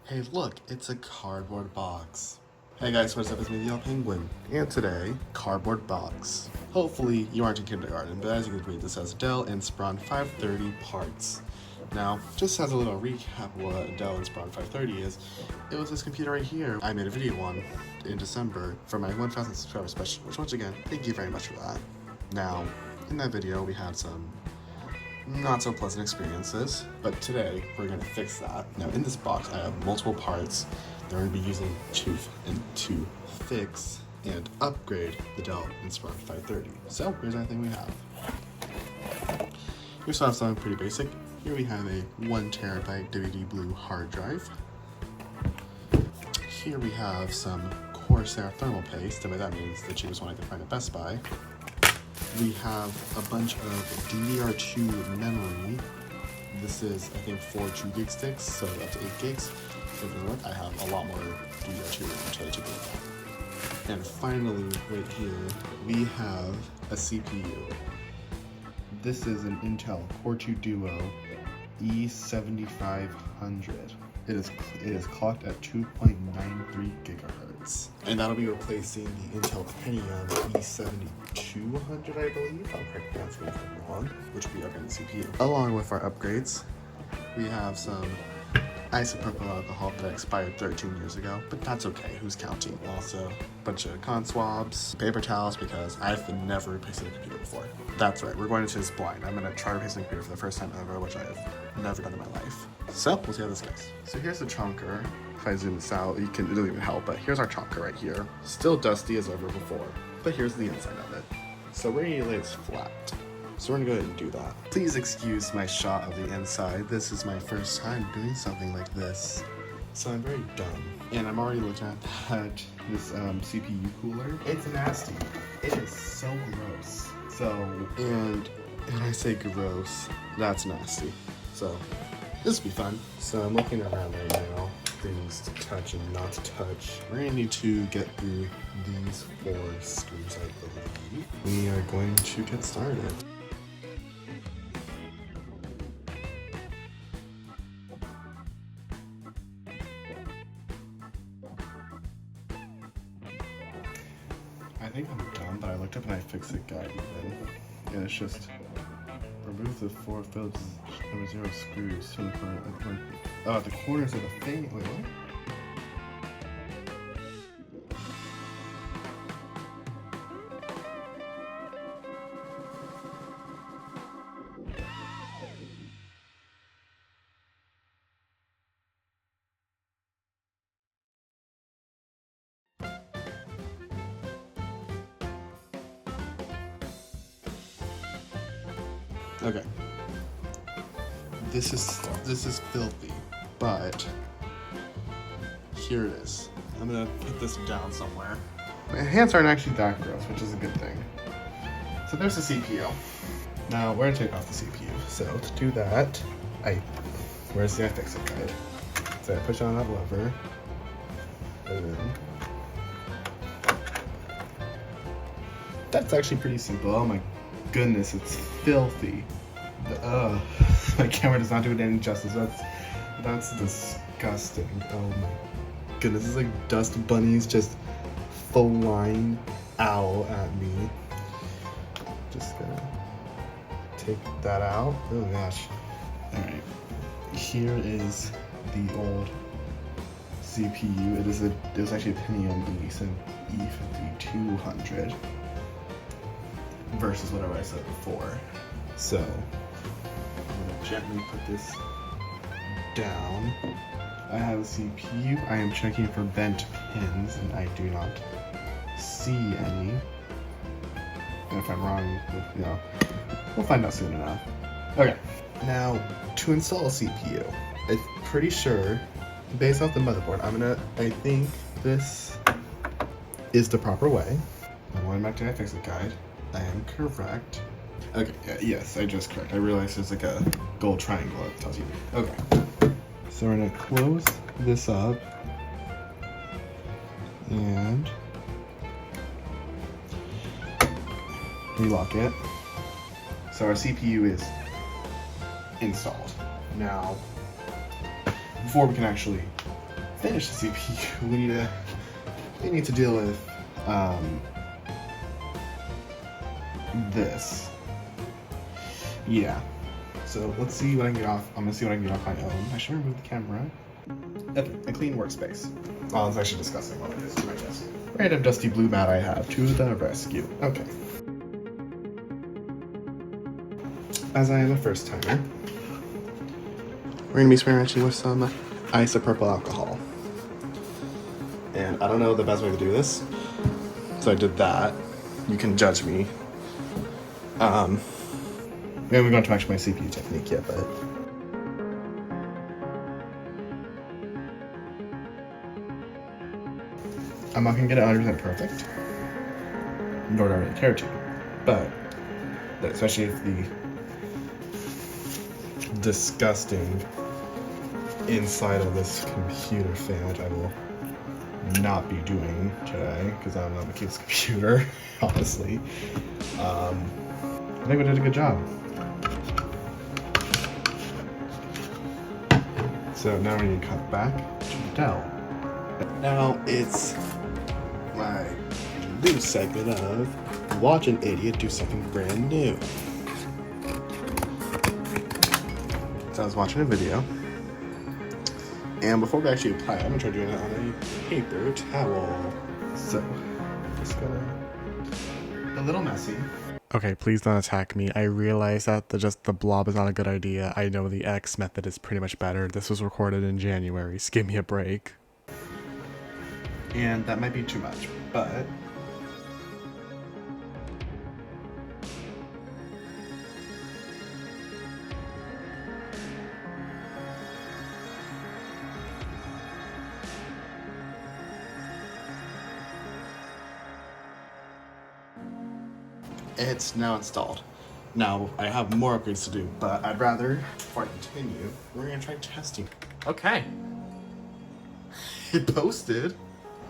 Hey look, it's a cardboard box. Hey guys, what's up? It's me, Dell Penguin. And today, cardboard box. Hopefully you aren't in kindergarten, but as you can read, this says Dell Inspiron 530 parts. Now, just as a little recap what Dell Inspiron 530 is, it was this computer right here. I made a video on in December for my 1,000 subscriber special, which once again, thank you very much for that. Now, in that video, we had some not so pleasant experiences, but today we're going to fix that. Now in this box I have multiple parts that we're going to be using to fix and upgrade the Dell Inspiron 530. So here's everything we have. We start off something pretty basic. Here we have a 1TB DVD Blue hard drive. Here we have some Corsair thermal paste, and by that means the cheapest one I could find at Best Buy. We have a bunch of DDR2 memory. This is, I think, 4 2 gig sticks, so up to 8 gigs. I have a lot more DDR2 to take a look at. And finally, right here, we have a CPU. This is an Intel Core 2 Duo E7500. It is clocked at 2.93 gigahertz. And that'll be replacing the Intel Pentium E7200, I believe. I'll correct me if I'm wrong, which will be upgrading the CPU. Along with our upgrades, we have some isopropyl alcohol that expired 13 years ago, but that's okay, who's counting? Also, a bunch of con swabs, paper towels, because I've never replaced a computer before. That's right, we're going into this blind. I'm gonna try replacing a computer for the first time ever, which I have never done in my life. So, we'll see how this goes. So here's the chunker. If I zoom this out, it doesn't even help, but here's our chunker right here. Still dusty as ever before, but here's the inside of it. So we're gonna lay this flat. So we're gonna go ahead and do that. Please excuse my shot of the inside. This is my first time doing something like this, so I'm very dumb. And I'm already looking at this CPU cooler. It's nasty. It is so gross. And I say gross, that's nasty. So this will be fun. So I'm looking around right now, things to touch and not to touch. We're gonna need to get through these 4 screws, I believe. We are going to get started. I think I'm done, but I looked up and I fixed the guide even. And it's just remove the 4 Phillips number 0 screws from the corner. Oh, the corners of the thing. Wait, what? Okay. This is filthy, but here it is. I'm gonna put this down somewhere. My hands aren't actually that gross, which is a good thing. So there's the CPU. Now we're gonna take off the CPU. So to do that, where's the iFixit guide? So I push on that lever, and then that's actually pretty simple. Oh my goodness, it's filthy. My camera does not do it any justice. That's disgusting. Oh my goodness, it's like dust bunnies just flying out at me. Just gonna take that out. Oh gosh. Alright. Here is the old CPU. It was actually a Pentium E5200 versus whatever I said before. So I'm gonna gently put this down. I have a CPU. I am checking for bent pins, and I do not see any. And if I'm wrong, we'll find out soon enough. Okay, now to install a CPU, I'm pretty sure, based off the motherboard, I think this is the proper way. I'm going back to iFixit guide. I am correct. Okay, yes, I just correct. I realized there's like a gold triangle that tells you. Okay, so we're gonna close this up and relock it. So our CPU is installed. Now, before we can actually finish the CPU, we need to deal with this. Yeah. So let's see what I can get off. I'm gonna see what I can get off my own. I should remove the camera. Okay, a clean workspace. Oh, it's actually disgusting what it is to my desk. Random dusty blue mat I have to the rescue. Okay. As I am a first timer, we're gonna be experimenting with some isopropyl alcohol. And I don't know the best way to do this, so I did that. You can judge me. We haven't gone to actually my CPU technique yet, but I'm not gonna get it 100% perfect, nor do I really care to. But especially if the disgusting inside of this computer fan, which I will not be doing today because I'm not gonna keep this computer, honestly. I think we did a good job. So now we need to cut back to Dell. Now it's my new segment of watch an idiot do something brand new. So I was watching a video, and before we actually apply it, I'm gonna try doing it on a paper towel. So just gonna a little messy. Okay, please don't attack me. I realize that the blob is not a good idea. I know the X method is pretty much better. This was recorded in January, so give me a break. And that might be too much, but it's now installed. Now, I have more upgrades to do, but I'd rather, before I continue, we're gonna try testing. Okay. It posted.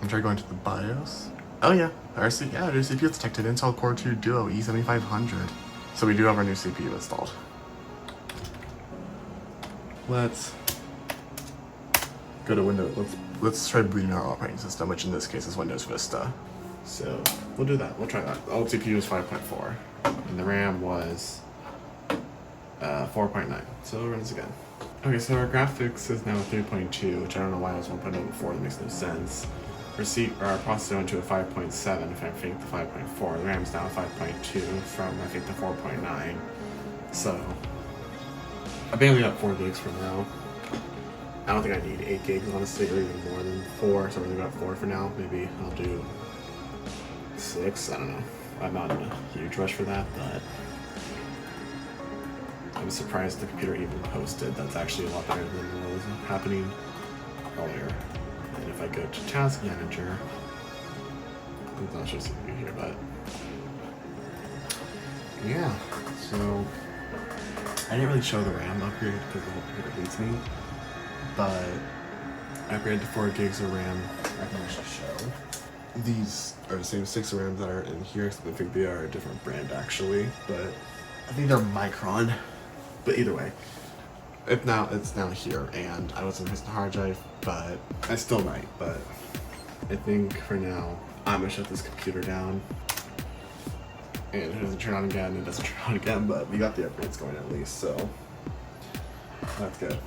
I'm trying going to the BIOS. Oh yeah, our CPU is detected. Intel Core 2 Duo E7500. So we do have our new CPU installed. Let's go to Windows. Let's try booting our operating system, which in this case is Windows Vista. So we'll do that. We'll try that. The old CPU was 5.4, and the RAM was 4.9. So we'll run this again. Okay, so our graphics is now 3.2, which I don't know why I was 1.0 before. That makes no sense. Our processor went to a 5.7, if I think the 5.4. The RAM's now 5.2 from I think the 4.9. So I barely got 4 gigs for now. I don't think I need 8 gigs honestly, or even more than 4. So I'm really got 4 for now. Maybe I'll do 6. I don't know. I'm not in a huge rush for that, but I'm surprised the computer even posted. That's actually a lot better than what was happening earlier. And if I go to Task Manager, it's not just CPU here, but yeah. So I didn't really show the RAM upgrade because the whole computer beats me, but I upgraded to 4 gigs of RAM. I can actually show. These are the same 6 RAMs that are in here, except I think they are a different brand actually, but I think they're Micron. But either way, it's now here, and I wasn't using the hard drive, but I still might. But I think for now, I'm gonna shut this computer down. And if it doesn't turn on again, it doesn't turn on again. But we got the upgrades going at least, so that's good.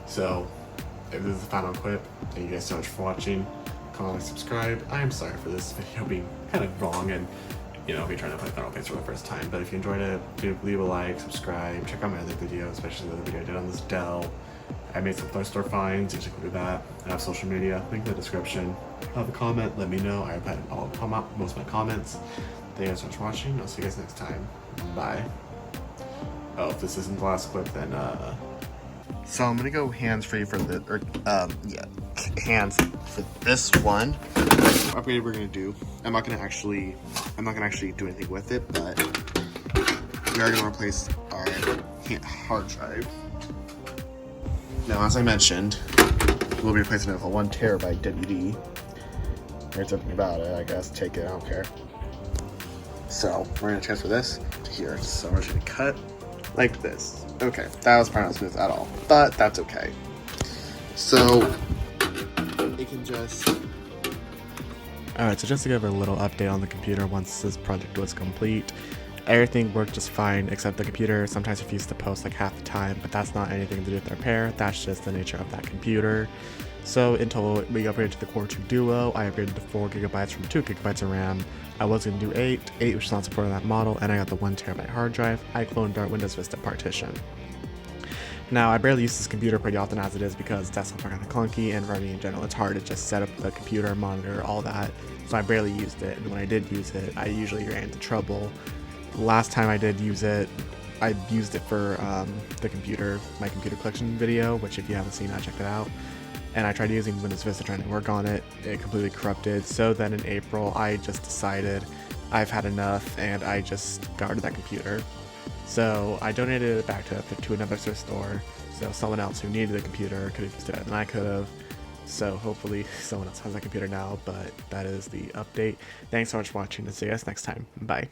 So if this is the final clip, thank you guys so much for watching. Comment, subscribe. I am sorry for this video being kind of wrong, and you know, if you're trying to play Final Fantasy for the first time. But if you enjoyed it, do leave a like, subscribe, check out my other video, especially the other video I did on this Dell. I made some thrift store finds, you should do that. I have social media, link in the description. Have a comment, let me know. I replied to most of my comments. Thank you guys so much for watching. I'll see you guys next time. Bye. Oh, if this isn't the last clip, then so I'm gonna go hands-free for the, hands for this one. Upgrade we're gonna do. I'm not gonna actually do anything with it, but we are gonna replace our hard drive. Now, as I mentioned, we'll be replacing it with a 1 terabyte WD. There's something about it, I guess. Take it, I don't care. So we're gonna transfer this to here. So we're just gonna cut like this. Okay, that was probably not smooth at all, but that's okay. So Alright, so just to give a little update on the computer once this project was complete, everything worked just fine except the computer sometimes refused to post like half the time, but that's not anything to do with the repair, that's just the nature of that computer. So in total, we upgraded to the Core 2 Duo, I upgraded to 4GB from 2GB of RAM, I was going to do 8 which is not supported on that model, and I got the 1TB hard drive. I cloned our Windows Vista partition. Now, I barely use this computer pretty often as it is because desktops are kind of clunky, and for me in general, it's hard to just set up the computer, monitor, all that, so I barely used it, and when I did use it, I usually ran into trouble. Last time I did use it, I used it for my computer collection video, which if you haven't seen that, check it out. And I tried using Windows Vista trying to work on it, it completely corrupted, so then in April I just decided I've had enough and I just got rid of that computer. So I donated it back to another thrift store, so someone else who needed the computer could have used it better than I could have. So hopefully someone else has that computer now, but that is the update. Thanks so much for watching, and see you guys next time. Bye.